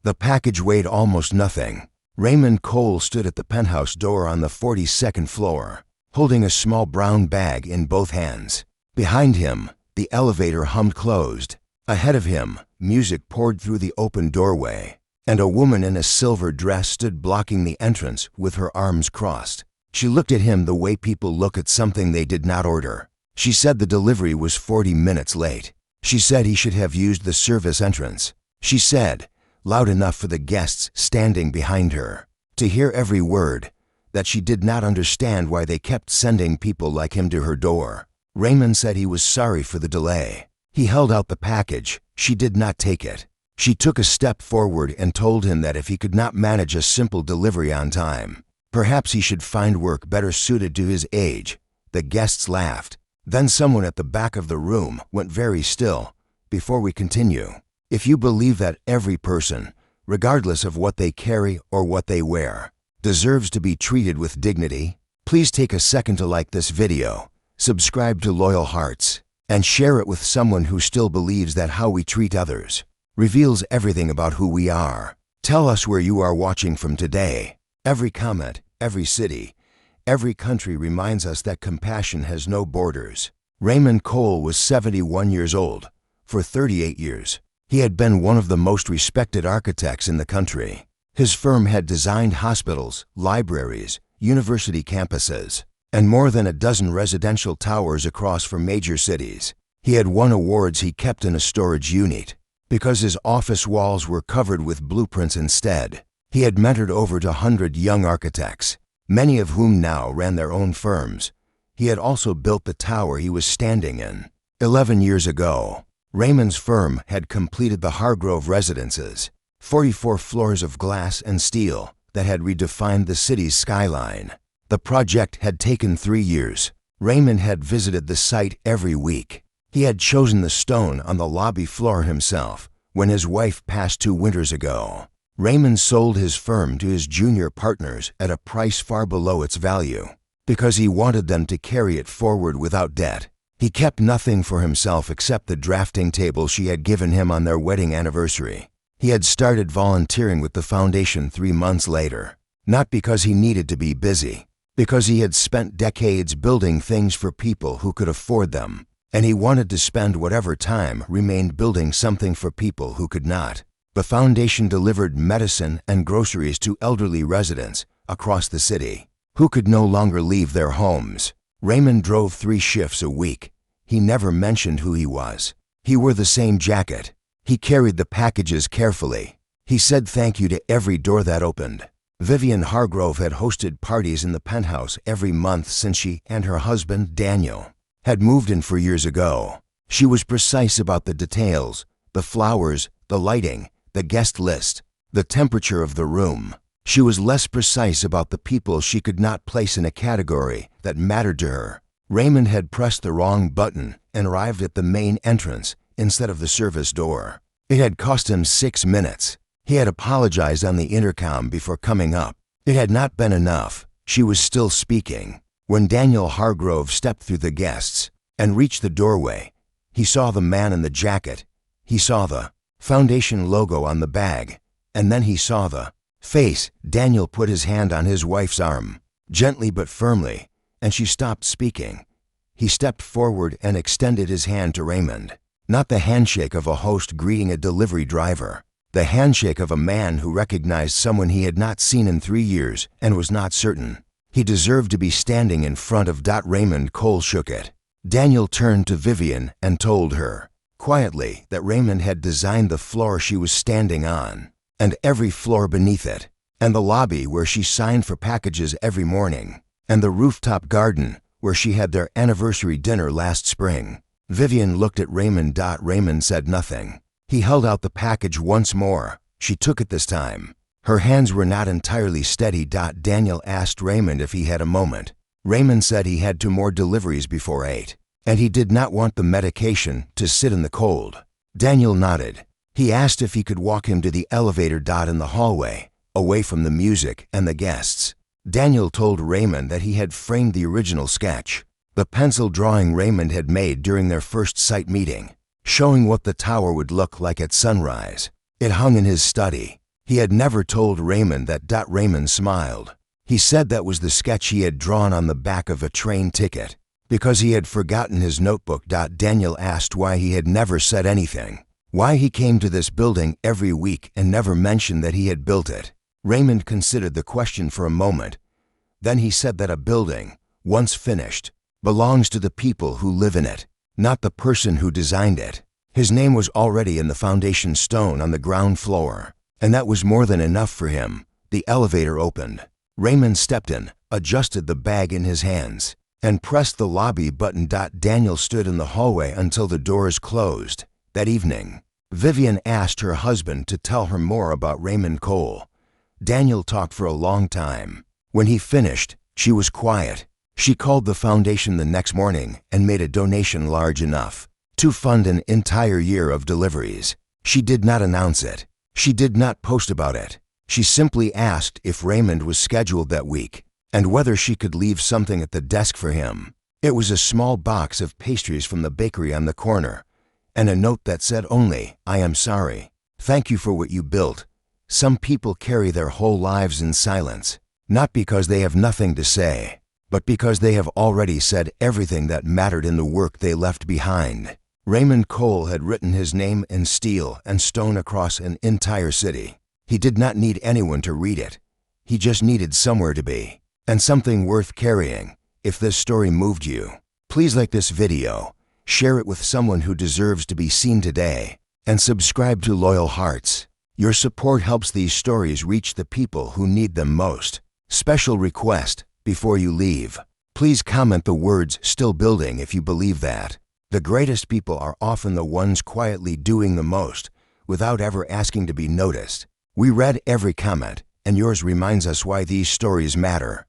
The package weighed almost nothing. Raymond Cole stood at the penthouse door on the 42nd floor, holding a small brown bag in both hands. Behind him, the elevator hummed closed. Ahead of him, music poured through the open doorway, and a woman in a silver dress stood blocking the entrance with her arms crossed. She looked at him the way people look at something they did not order. She said the delivery was 40 minutes late. She said he should have used the service entrance. She said, loud enough for the guests standing behind her to hear every word, that she did not understand why they kept sending people like him to her door. Raymond said he was sorry for the delay. He held out the package. She did not take it. She took a step forward and told him that if he could not manage a simple delivery on time, perhaps he should find work better suited to his age. The guests laughed. Then someone at the back of the room went very still. Before we continue, if you believe that every person, regardless of what they carry or what they wear, deserves to be treated with dignity, please take a second to like this video, subscribe to Loyal Hearts, and share it with someone who still believes that how we treat others reveals everything about who we are. Tell us where you are watching from today. Every comment, every city, every country reminds us that compassion has no borders. Raymond Cole was 71 years old. For 38 years, he had been one of the most respected architects in the country. His firm had designed hospitals, libraries, university campuses, and more than a dozen residential towers across for major cities. He had won awards he kept in a storage unit because his office walls were covered with blueprints instead. He had mentored over 100 young architects, many of whom now ran their own firms. He had also built the tower he was standing in. 11 years ago, Raymond's firm had completed the Hargrove residences, 44 floors of glass and steel that had redefined the city's skyline. The project had taken 3 years. Raymond had visited the site every week. He had chosen the stone on the lobby floor himself when his wife passed 2 winters ago. Raymond sold his firm to his junior partners at a price far below its value because he wanted them to carry it forward without debt. He kept nothing for himself except the drafting table she had given him on their wedding anniversary. He had started volunteering with the foundation 3 months later, not because he needed to be busy, because he had spent decades building things for people who could afford them, and he wanted to spend whatever time remained building something for people who could not. The foundation delivered medicine and groceries to elderly residents across the city who could no longer leave their homes. Raymond drove 3 shifts a week. He never mentioned who he was. He wore the same jacket. He carried the packages carefully. He said thank you to every door that opened. Vivian Hargrove had hosted parties in the penthouse every month since she and her husband, Daniel, had moved in 4 years ago. She was precise about the details, the flowers, the lighting, the guest list, the temperature of the room. She was less precise about the people she could not place in a category that mattered to her. Raymond had pressed the wrong button and arrived at the main entrance instead of the service door. It had cost him 6 minutes. He had apologized on the intercom before coming up. It had not been enough. She was still speaking. When Daniel Hargrove stepped through the guests and reached the doorway, he saw the man in the jacket. He saw the foundation logo on the bag, and then he saw the face. Daniel put his hand on his wife's arm, gently but firmly, and she stopped speaking. He stepped forward and extended his hand to Raymond. Not the handshake of a host greeting a delivery driver. The handshake of a man who recognized someone he had not seen in 3 years and was not certain he deserved to be standing in front of. Raymond Cole shook it. Daniel turned to Vivian and told her, quietly, that Raymond had designed the floor she was standing on, and every floor beneath it, and the lobby where she signed for packages every morning, and the rooftop garden where she had their anniversary dinner last spring. Vivian looked at Raymond. Raymond said nothing. He held out the package once more. She took it this time. Her hands were not entirely steady. Daniel asked Raymond if he had a moment. Raymond said he had 2 more deliveries before 8, and he did not want the medication to sit in the cold. Daniel nodded. He asked if he could walk him to the elevator. In the hallway, away from the music and the guests. Daniel told Raymond that he had framed the original sketch, the pencil drawing Raymond had made during their first site meeting, showing what the tower would look like at sunrise. It hung in his study. He had never told Raymond that. Raymond smiled. He said that was the sketch he had drawn on the back of a train ticket. Because he had forgotten his notebook. Daniel asked why he had never said anything. Why he came to this building every week and never mentioned that he had built it. Raymond considered the question for a moment. Then he said that a building, once finished, belongs to the people who live in it, not the person who designed it. His name was already in the foundation stone on the ground floor, and that was more than enough for him. The elevator opened. Raymond stepped in, adjusted the bag in his hands, and pressed the lobby button. Daniel stood in the hallway until the doors closed. That evening, Vivian asked her husband to tell her more about Raymond Cole. Daniel talked for a long time. When he finished, she was quiet. She called the foundation the next morning and made a donation large enough to fund an entire year of deliveries. She did not announce it. She did not post about it. She simply asked if Raymond was scheduled that week and whether she could leave something at the desk for him. It was a small box of pastries from the bakery on the corner and a note that said only, "I am sorry. Thank you for what you built." Some people carry their whole lives in silence, not because they have nothing to say, but because they have already said everything that mattered in the work they left behind. Raymond Cole had written his name in steel and stone across an entire city. He did not need anyone to read it. He just needed somewhere to be, and something worth carrying. If this story moved you, please like this video, share it with someone who deserves to be seen today, and subscribe to Loyal Hearts. Your support helps these stories reach the people who need them most. Special request, before you leave, please comment the words "still building" if you believe that. The greatest people are often the ones quietly doing the most, without ever asking to be noticed. We read every comment, and yours reminds us why these stories matter.